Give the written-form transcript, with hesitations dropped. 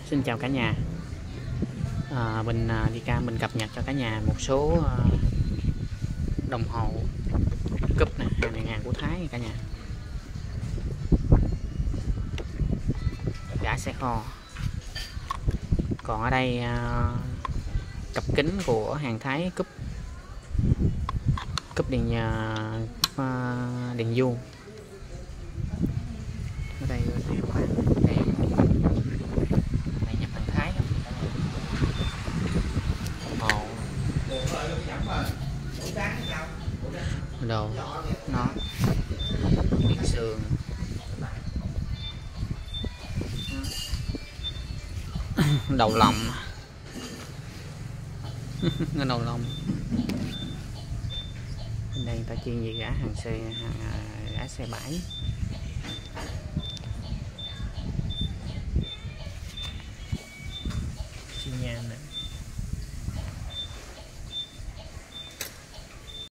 Xin chào cả nhà. Mình đi ca mình cập nhật cho cả nhà một số đồng hồ cúp nè, hàng này hàng của Thái cả nhà. Gã xe kho. Còn ở đây cặp kính của hàng Thái cúp đèn đèn vuông. Ở đây đèn này nhập hàng Thái đó. Đồ nó điện sườn đầu lòng đầu lòng. Bên đây người ta chuyên về gã hàng xe, gã xe bãi. Xi nhan nè.